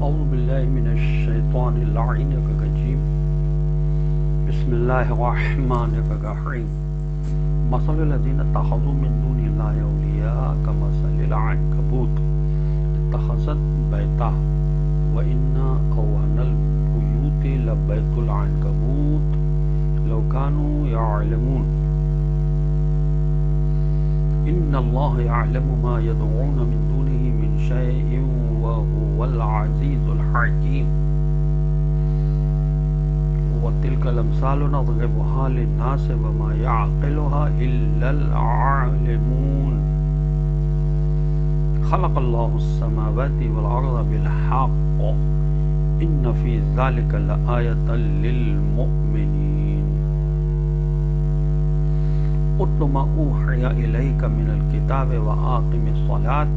أعوذ بالله من الشيطان اللعين الرجيم بسم الله الرحمن الرحيم مثل الذين اتخذوا من دون الله أولياء كمثل العنكبوت اتخذت بيتا وإن أوهن البيوت لبيت العنكبوت لو كانوا يعلمون إن الله يعلم ما يدعون من دونه من شيء وهو العزيز الحكيم وتلك الأمثال نضربها للناس وما يعقلها إلا العالمون خلق الله السماوات والأرض بالحق إن في ذلك لآية للمؤمنين اتل ما أوحي إليك من الكتاب وأقم الصلاة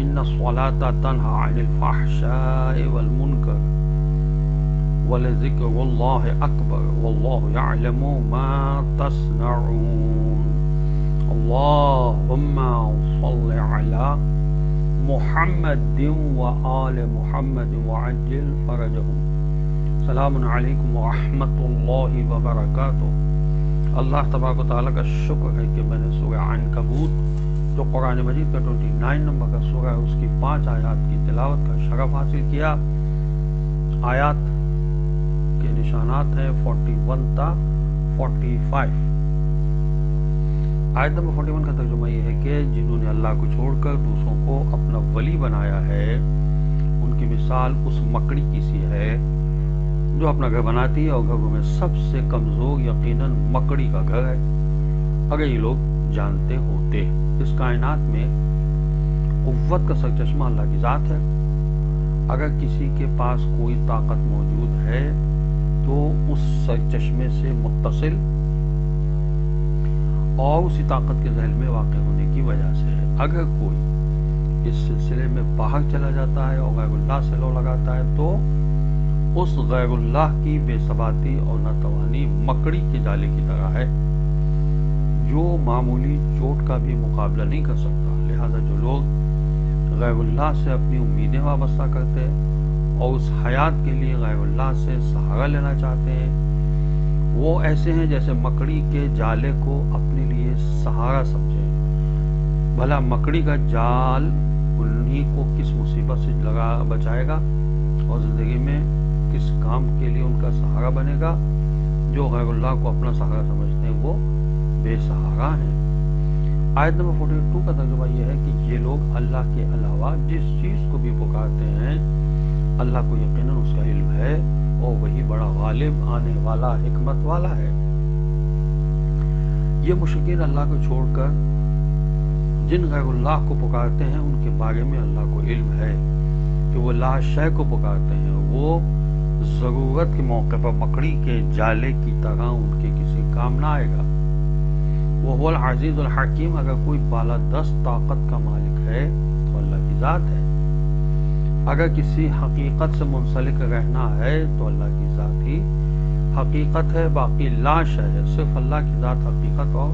إن الصلاة تنهى عن الفحشاء والمنكر ولذكر الله أكبر والله يعلم ما تصنعون اللهم صل على محمد وآل محمد وعجل فرجهم السلام علیکم ورحمۃ اللہ وبرکاتہ۔ اللہ تبارک و تعالیٰ کا شکر ہے کہ میں نے سورہ عنکبوت جو قرآن مجید کا 29 نمبر کا سورہ ہے اس کی 5 آیات کی تلاوت کا شرف حاصل کیا۔ آیات کے نشانات ہیں 41 تا 45۔ آیت نمبر 41 کا ترجمہ یہ ہے کہ جنہوں نے اللہ کو چھوڑ کر دوسروں کو اپنا ولی بنایا ہے ان کی مثال اس مکڑی کی سی ہے جو اپنا گھر بناتی ہے اور گھروں میں سب سے کمزور یقیناً مکڑی کا گھر ہے۔ اگر یہ لوگ جانتے ہوتے۔ اس کائنات میں قوت کا سرچشمہ اللہ کی ذات ہے۔ اگر کسی کے پاس کوئی طاقت موجود ہے تو اس سرچشمے سے متصل اور اسی طاقت کے ذیل میں واقع ہونے کی وجہ سے ہے۔ اگر کوئی اس سلسلے میں باہر چلا جاتا ہے اور غیر اللہ سے لو لگاتا ہے تو اس غیر اللہ کی بے ثباتی اور ناتوانی مکڑی کے جالے کی طرح ہے جو معمولی چوٹ کا بھی مقابلہ نہیں کر سکتا۔ لہذا جو لوگ غیر اللہ سے اپنی امیدیں وابستہ کرتے ہیں اور اس حیات کے لیے غیر اللہ سے سہارا لینا چاہتے ہیں وہ ایسے ہیں جیسے مکڑی کے جالے کو اپنے لیے سہارا سمجھیں۔ بھلا مکڑی کا جال انہی کو کس مصیبت سے بچائے گا اور زندگی میں کس کام کے لیے ان کا سہارا بنے گا؟ جو غیر اللہ کو اپنا سہارا سمجھتے ہیں وہ بے سہارا ہیں۔ آیت نمبر 42 کا ترجمہ یہ ہے کہ یہ لوگ اللہ کے علاوہ جس چیز کو بھی پکارتے ہیں اللہ کو یقیناً اس کا علم ہے اور وہی بڑا غالب آنے والا حکمت والا ہے۔ یہ مشرکین اللہ کو چھوڑ کر جن غیر اللہ کو پکارتے ہیں ان کے بارے میں اللہ کو علم ہے کہ وہ لا شے کو پکارتے ہیں، وہ ضرورت کے موقع پر مکڑی کے جالے کی طرح ان کے کسی کام نہ آئے گا۔ وہ العزیز الحکیم، اگر کوئی بالادست طاقت کا مالک ہے تو اللہ کی ذات ہے۔ اگر کسی حقیقت سے منسلک رہنا ہے تو اللہ کی ذات ہی حقیقت ہے، باقی لا شے ہے، صرف اللہ کی ذات حقیقت اور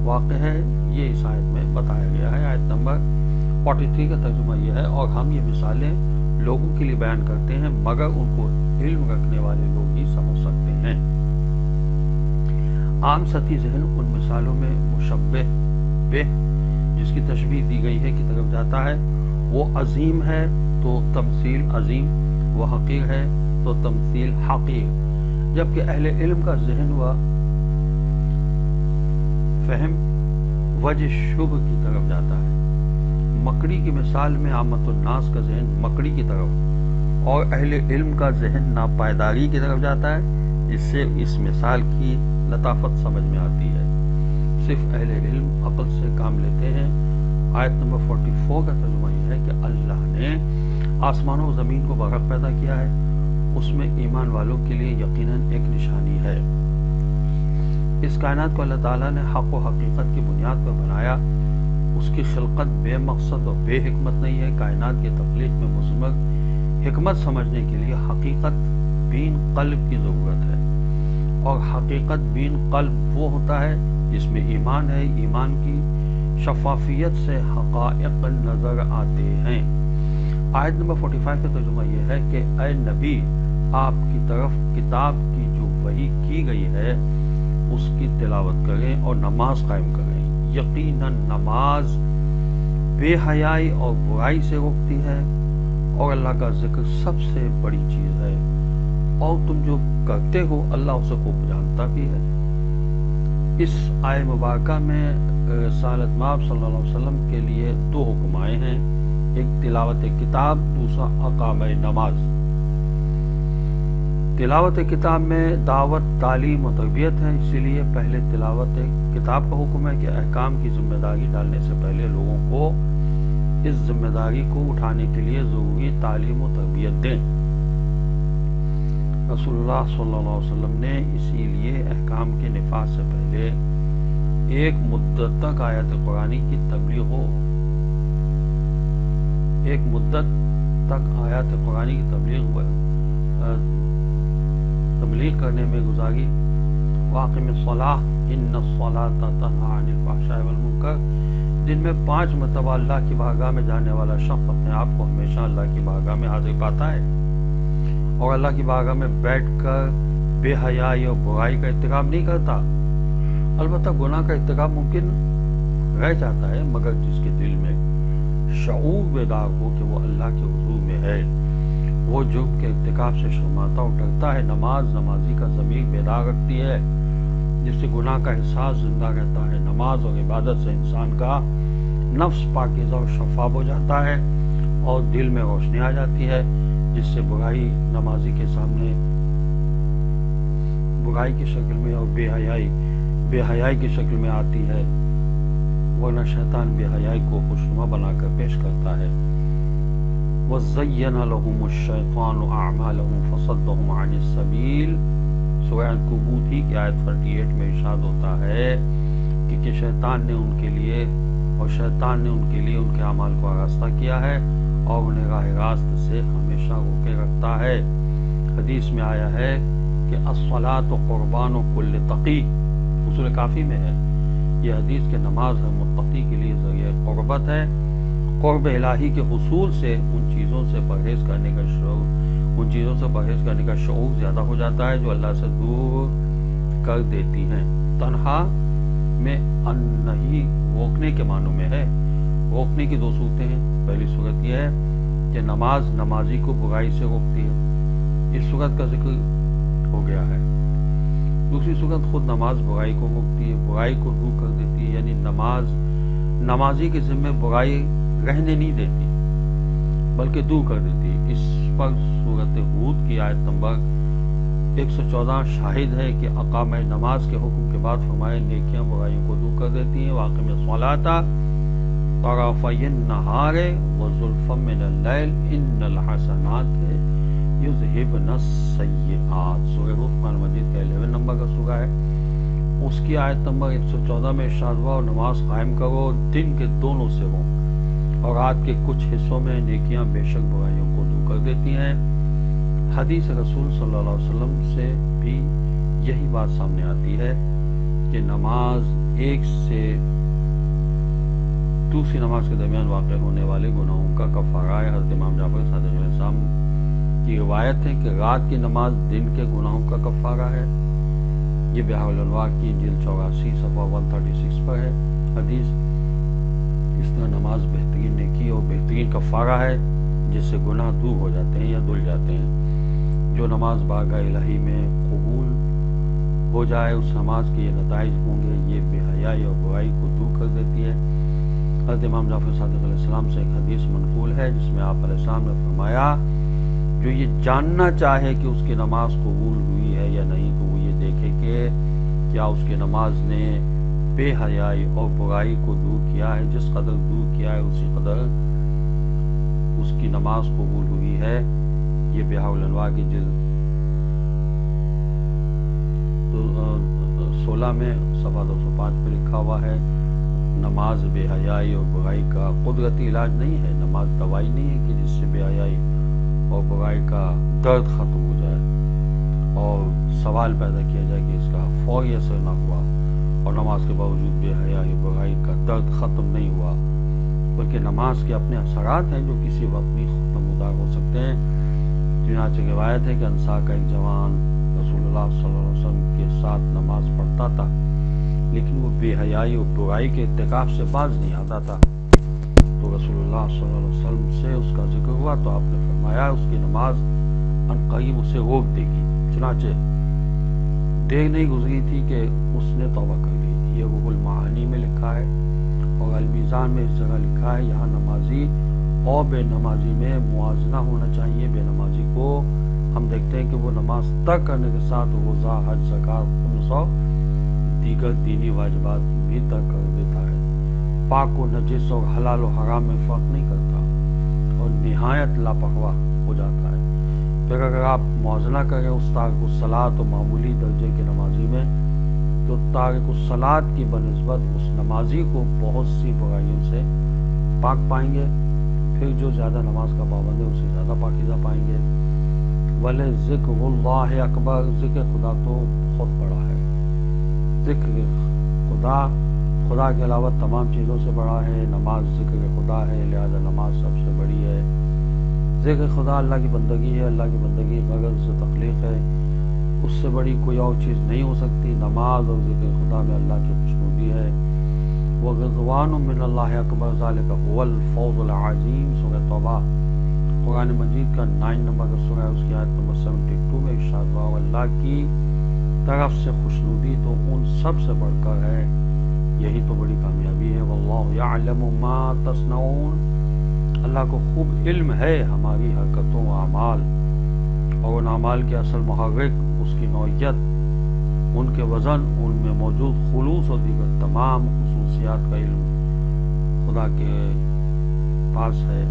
واقع ہے۔ یہ اس آیت میں بتایا گیا ہے۔ آیت نمبر 43 کا ترجمہ یہ ہے اور ہم یہ مثالیں لوگوں کے لیے بیان کرتے ہیں مگر ان کو علم رکھنے والے لوگ ہی سمجھ سکتے ہیں۔ عام سطحی ذہن ان مثالوں میں مشبہ بہ جس کی تشبیہ دی گئی ہے کی طرف جاتا ہے۔ وہ عظیم ہے تو تمثیل عظیم، وہ حقیر ہے تو تمثیل حقیر، جبکہ اہل علم کا ذہن و فہم وجہ شبہ کی طرف جاتا ہے۔ مکڑی کی مثال میں عامت الناس کا ذہن مکڑی کی طرف اور اہل علم کا ذہن ناپائیداری کی طرف جاتا ہے، جس سے اس مثال کی لطافت سمجھ میں آتی ہے۔ صرف اہل علم عقل سے کام لیتے ہیں۔ آیت نمبر 44 کا ترجمہ یہ ہے کہ اللہ نے آسمانوں و زمین کو برحق پیدا کیا ہے، اس میں ایمان والوں کے لیے یقیناً ایک نشانی ہے۔ اس کائنات کو اللہ تعالیٰ نے حق و حقیقت کی بنیاد پر بنایا۔ اس کی خلقت بے مقصد اور بے حکمت نہیں ہے۔ کائنات کی تخلیق میں مثمر حکمت سمجھنے کے لیے حقیقت بین قلب کی ضرورت ہے، اور حقیقت بین قلب وہ ہوتا ہے جس میں ایمان ہے۔ ایمان کی شفافیت سے حقائق نظر آتے ہیں۔ آیت نمبر 45 کا ترجمہ یہ ہے کہ اے نبی، آپ کی طرف کتاب کی جو وحی کی گئی ہے اس کی تلاوت کریں اور نماز قائم کریں۔ یقیناً نماز بے حیائی اور برائی سے روکتی ہے اور اللہ کا ذکر سب سے بڑی چیز ہے، اور تم جو کرتے ہو اللہ اسے خوب جانتا بھی ہے۔ اس آیت مبارکہ میں رسالت مآب صلی اللہ علیہ وسلم کے لیے دو حکم آئے ہیں، ایک تلاوت کتاب، دوسرا اقامہ نماز۔ تلاوت کتاب میں دعوت، تعلیم و تربیت ہے، اسی لیے پہلے تلاوت کتاب کا حکم ہے کہ احکام کی ذمہ داری ڈالنے سے پہلے لوگوں کو اس ذمہ داری کو اٹھانے کے لیے ضروری تعلیم و تربیت دیں۔ رسول اللہ صلی اللہ علیہ وسلم نے اسی لیے احکام کے نفاذ سے پہلے ایک مدت تک آیات قرآنی کی تبلیغ کرنے میں گزاری۔ واقم الصلاۃ ان الصلاۃ تنہی عن الفحشاء والمنکر، دن میں 5 مرتبہ اللہ کی بارگاہ میں جانے والا شخص اپنے آپ کو ہمیشہ اللہ کی بارگاہ میں حاضر پاتا ہے اور اللہ کی بارگاہ میں بیٹھ کر بے حیائی اور برائی کا ارتکاب نہیں کرتا۔ البتہ گناہ کا ارتکاب ممکن رہ جاتا ہے، مگر جس کے دل میں شعور بیدار ہو کہ وہ اللہ کے حضور میں ہے، وہ جرم کے ارتکاب سے شرماتا اور ڈرتا ہے۔ نمازی کا ضمیر بیدار رکھتی ہے، جس سے گناہ کا احساس زندہ رہتا ہے۔ نماز اور عبادت سے انسان کا نفس پاکیزہ اور شفاف ہو جاتا ہے اور دل میں روشنی آ جاتی ہے، جس سے برائی نمازی کے سامنے برائی کی شکل میں اور بے حیائی کی شکل میں آتی ہے، ورنہ شیطان بے حیائی کو خوشنما بنا کر پیش کرتا ہے۔ وَزَيَّنَ لَهُمُ الشَّيْطَانُ أَعْمَالَهُمْ فَصَدَّهُمْ عَنِ السَّبِيلِ۔ سورہ عنکبوت ہی کی آیت 38 میں ارشاد ہوتا ہے کہ شیطان نے ان کے لیے ان کے اعمال کو آراستہ کیا ہے اور انہیں راہ راست سے ہمیشہ روکے رکھتا ہے۔ حدیث میں آیا ہے کہ الصلاۃ قربان کل تقی، اصول کافی میں ہے یہ حدیث کہ نماز ہر متقی کے لیے ذریعہ قربت ہے۔ قرب الہی کے حصول سے ان چیزوں سے پرہیز کرنے کا شعور زیادہ ہو جاتا ہے جو اللہ سے دور کر دیتی ہیں۔ تنہا میں انہی روکنے کے معنوں میں ہے۔ روکنے کی 2 صورتیں ہیں۔ پہلی صورت یہ ہے کہ نمازی کو برائی سے روکتی ہے، اس صورت کا ذکر ہو گیا ہے۔ دوسری صورت خود نماز برائی کو روکتی ہے، برائی کو دور کر دیتی ہے، یعنی نمازی کے ذمہ برائی رہنے نہیں دیتی بلکہ دور کر دیتی ہے۔ اس پر سورۃ ہود کی آیت نمبر 114 شاہد ہے کہ اقامہ نماز کے حکم کے بعد فرمایا نیکیاں برائیوں کو دور کر دیتی ہیں۔ واقم الصلاۃ طرفی النہار وزلفا من اللیل ان الحسنات یذہبن السیئات۔ سورہ روح قرآن مجید کا 11 نمبر کا سورہ ہے، اس کی آیت نمبر 114 میں ارشاد ہوا اور نماز قائم کرو دن کے دونوں سروں اور رات کے کچھ حصوں میں، نیکیاں بے شک برائیوں کو دور کر دیتی ہیں۔ حدیث رسول صلی اللہ علیہ وسلم سے بھی یہی بات سامنے آتی ہے کہ نماز ایک سے دوسری نماز کے درمیان واقع ہونے والے گناہوں کا کفارہ ہے۔ حضرت امام جعفر صادق علیہ السلام کی روایت ہے کہ رات کی نماز دن کے گناہوں کا کفارہ ہے۔ یہ بحار الانوار کی جلد 84 صفحہ 136 پر ہے حدیث۔ اس طرح نماز بہترین نیکی اور بہترین کفارہ ہے جس سے گناہ دور ہو جاتے ہیں یا دھل جاتے ہیں۔ جو نماز بارگاہ الہی میں قبول ہو جائے اس نماز کے یہ نتائج ہوں گے، یہ بے حیائی اور برائی کو دور کر دیتی ہے۔ حضرت امام جعفر صادق علیہ السلام سے ایک حدیث منقول ہے جس میں آپ علیہ السلام نے فرمایا جو یہ جاننا چاہے کہ اس کی نماز قبول ہوئی ہے یا نہیں تو وہ یہ دیکھے کہ کیا اس کی نماز نے بے حیائی اور برائی کو دور کیا ہے، جس قدر دور کیا ہے اسی قدر اس کی نماز قبول ہوئی ہے۔ یہ بحار الانوار کی جلد 16 میں صفحہ 205 پہ لکھا ہوا ہے۔ نماز بے حیائی اور برائی کا قدرتی علاج نہیں ہے، نماز دوائی نہیں ہے کہ جس سے بے حیائی اور برائی کا درد ختم ہو جائے اور سوال پیدا کیا جائے کہ اس کا فوری اثر نہ ہوا اور نماز کے باوجود بے حیائی اور برائی کا درد ختم نہیں ہوا، بلکہ نماز کے اپنے اثرات ہیں جو کسی وقت بھی ختم سکیں۔ چنانچہ روایت ہے کہ انصار کا ایک جوان رسول اللہ صلی اللہ علیہ وسلم کے ساتھ نماز پڑھتا تھا، لیکن وہ بے حیائی اور برائی کے ارتکاب سے باز نہیں آتا تھا۔ تو رسول اللہ صلی اللہ علیہ وسلم سے اس کا ذکر ہوا تو آپ نے فرمایا اس کی نماز عنقریب اسے روک دے گی۔ چنانچہ دیر نہیں گزری تھی کہ اس نے توبہ کر لی تھی۔ یہ روح المعانی میں لکھا ہے اور المیزان میں اس جگہ لکھا ہے یہاں نمازی اور بے نمازی میں موازنہ ہونا چاہیے۔ بے نمازی کو ہم دیکھتے ہیں کہ وہ نماز ترک کرنے کے ساتھ روزہ، حج، زکوٰۃ، خمس اور دیگر دینی واجبات بھی ترک کر دیتا ہے، پاک و نجس اور حلال و حرام میں فرق نہیں کرتا اور نہایت لاپرواہ ہو جاتا ہے۔ پھر اگر آپ موازنہ کریں اس تارک الصلاۃ و معمولی درجے کے نمازی میں تو تارک الصلاۃ کی بنسبت اس نمازی کو بہت سی برائیوں سے پاک پائیں گے، پھر جو زیادہ نماز کا پابند ہے اسے زیادہ پاکیزہ پائیں گے۔ وَلَ ذِکْرُ اللہِ اکبر، ذکر خدا تو بہت بڑا ہے۔ ذکر خدا کے علاوہ تمام چیزوں سے بڑا ہے۔ نماز ذکر خدا ہے، لہذا نماز سب سے بڑی ہے۔ ذکر خدا اللہ کی بندگی ہے، اللہ کی بندگی غرض سے تخلیق ہے، اس سے بڑی کوئی اور چیز نہیں ہو سکتی۔ نماز اور ذکر خدا میں اللہ کی خوشنودی ہے۔ وَرِضْوَانٌ مِّنَ اللہِ اکبر ذَلِکَ هُوَ الْفَوْزُ الْعَظِیمُ۔ سورہ توبہ قرآن مجید کا 9 نمبر کا سورہ ہے، اس کی آیت نمبر 72 میں ارشاد ہوا اللہ کی طرف سے خوشنودی تو ان سب سے بڑھ کر ہے، یہی تو بڑی کامیابی ہے۔ وَاللَّهُ يَعْلَمُ مَا تَصْنَعُونَ، اللہ کو خوب علم ہے ہماری حرکتوں و اعمال، اور ان اعمال کے اصل محرک، اس کی نوعیت، ان کے وزن، ان میں موجود خلوص اور دیگر تمام خصوصیات کا علم خدا کے پاس ہے۔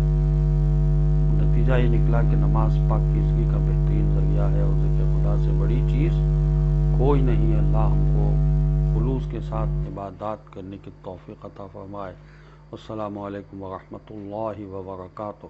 نتیجہ یہ نکلا کہ نماز پاکیزگی کا بہترین ذریعہ ہے اور ذکر خدا سے بڑی چیز کوئی نہیں ہے۔ اللہ ہم کو خلوص کے ساتھ عبادات کرنے کی توفیق عطا فرمائے۔ السلام علیکم ورحمۃ اللہ وبرکاتہ۔